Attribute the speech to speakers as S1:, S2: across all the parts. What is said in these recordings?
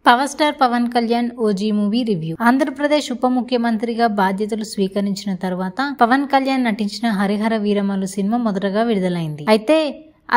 S1: Power star Pawan Kalyan OG movie review. Andhra Pradesh ఉప ముఖ్యమంత్రిగా బాధ్యతలు స్వీకరించిన తర్వాత పవన్ కళ్యాణ్ నటించిన హరిహర వీరమల్లు సినిమా మొదటగా విడుదలైంది. అయితే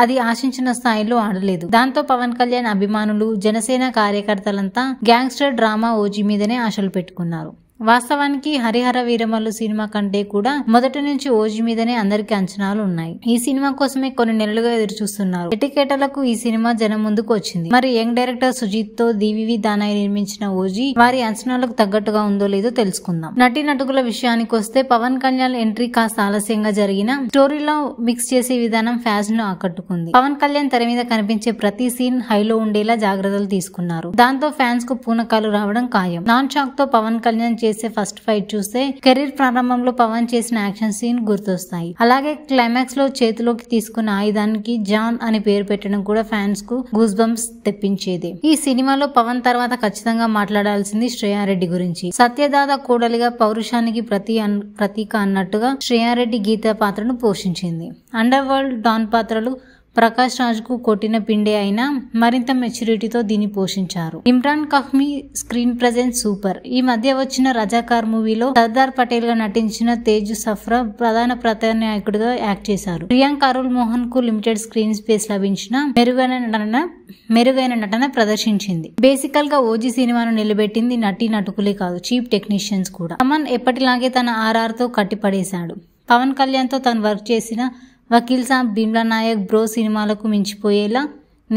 S1: అది ఆశించిన స్థాయిలో ఆడలేదు. దాంతో పవన్ కళ్యాణ్ అభిమానులు, జనసేన కార్యకర్తలంతా గ్యాంగ్స్టర్ డ్రామా ఓజీ మీదనే ఆశలు పెట్టుకున్నారు. వాస్తవానికి హరిహర వీరమల్లు సినిమా కంటే కూడా మొదటి నుంచి ఓజీ మీదనే అందరికి అంచనాలు ఉన్నాయి. ఈ సినిమా కోసమే కొన్ని నెలలుగా ఎదురు చూస్తున్నారు. ఎటికేటర్లకు ఈ సినిమా జనం ముందుకు వచ్చింది. మరి యంగ్ డైరెక్టర్ సుజిత్ తో డివివి దానయ్య నిర్మించిన ఓజీ వారి అంచనాలకు తగ్గట్టుగా ఉందో లేదో తెలుసుకుందాం. నటీనటుల విషయానికి వస్తే పవన్ కళ్యాణ్ ఎంట్రీ కాస్త ఆలస్యంగా జరిగిన స్టోరీలో మిక్స్ చేసే విధానం ఫ్యాన్స్ ను ఆకట్టుకుంది. పవన్ కళ్యాణ్ తెర మీద కనిపించే ప్రతి సీన్ హైలో ఉండేలా జాగ్రత్తలు తీసుకున్నారు. దాంతో ఫ్యాన్స్ కు పూనకాలు రావడం ఖాయం. నాన్ షాక్ తో పవన్ కళ్యాణ్ చేసే ఫస్ట్ ఫైట్ చూస్తే కెరీర్ ప్రారంభంలో పవన్ చేసిన యాక్షన్ సీన్ గుర్తొస్తాయి. అలాగే క్లైమాక్స్ లో చేతిలోకి తీసుకున్న ఆయుధానికి జాన్ అని పేరు పెట్టడం కూడా ఫ్యాన్స్ కు గూస్ బంప్స్ తెప్పించేది. ఈ సినిమాలో పవన్ తర్వాత ఖచ్చితంగా మాట్లాడాల్సింది శ్రేయారెడ్డి గురించి. సత్యదాద కోడలిగా పౌరుషానికి ప్రతీక అన్నట్టుగా శ్రేయారెడ్డి గీత పాత్రను పోషించింది. అండర్ వరల్డ్ డాన్ పాత్రలు ప్రకాష్ రాజ్ కు కొట్టిన పిండే అయినా మరింత మెచ్యూరిటీతో దీన్ని పోషించారు. ఇమ్రాన్ కహ్మీ స్క్రీన్ ప్రెజెన్స్ సూపర్. ఈ మధ్య వచ్చిన రజాకార్ మూవీలో సర్దార్ పటేల్ గా నటించిన తేజ్ సఫ్రా ప్రధాన ప్రతినాయకుడిగా యాక్ట్ చేశారు. ప్రియాంక అరుల్ మోహన్ కు లిమిటెడ్ స్క్రీన్ స్పేస్ లభించిన మెరుగైన నటన ప్రదర్శించింది. బేసికల్ గా ఓజీ సినిమాను నిలబెట్టింది నటుకులే కాదు, చీఫ్ టెక్నీషియన్స్ కూడా. తమన్ ఎప్పటిలాగే తన ఆర్ఆర్ తో కట్టిపడేశాడు. పవన్ కళ్యాణ్ తో తను వర్క్ చేసిన వకీల్ సాబ్, భీమ్లా నాయక్, బ్రో సినిమాలకు మించిపోయేలా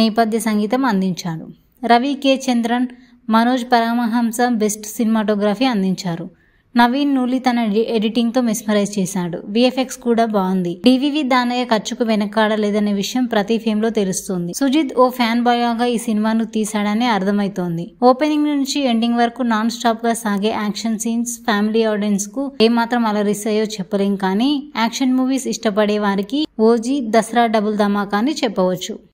S1: నేపథ్య సంగీతం అందించాడు. రవి కే చంద్రన్, మనోజ్ పరమహంస బెస్ట్ సినిమాటోగ్రఫీ అందించారు. నవీన్ నూలి తన ఎడిటింగ్ తో మెస్మరైజ్ చేశాడు. విఎఫ్ఎక్స్ కూడా బాగుంది. డివివి దానయ్య ఖర్చుకు వెనకాడలేదనే విషయం ప్రతి ఫేమ్ లో తెలుస్తుంది. సుజిత్ ఓ ఫ్యాన్ బాయ్ గా ఈ సినిమాను తీశాడని అర్థమైతోంది. ఓపెనింగ్ నుంచి ఎండింగ్ వరకు నాన్ స్టాప్ గా సాగే యాక్షన్ సీన్స్ ఫ్యామిలీ ఆడియన్స్ కు ఏమాత్రం అలరిస్తాయో చెప్పలేం, కానీ యాక్షన్ మూవీస్ ఇష్టపడే వారికి ఓజీ దసరా డబుల్ ధమాకా అని చెప్పవచ్చు.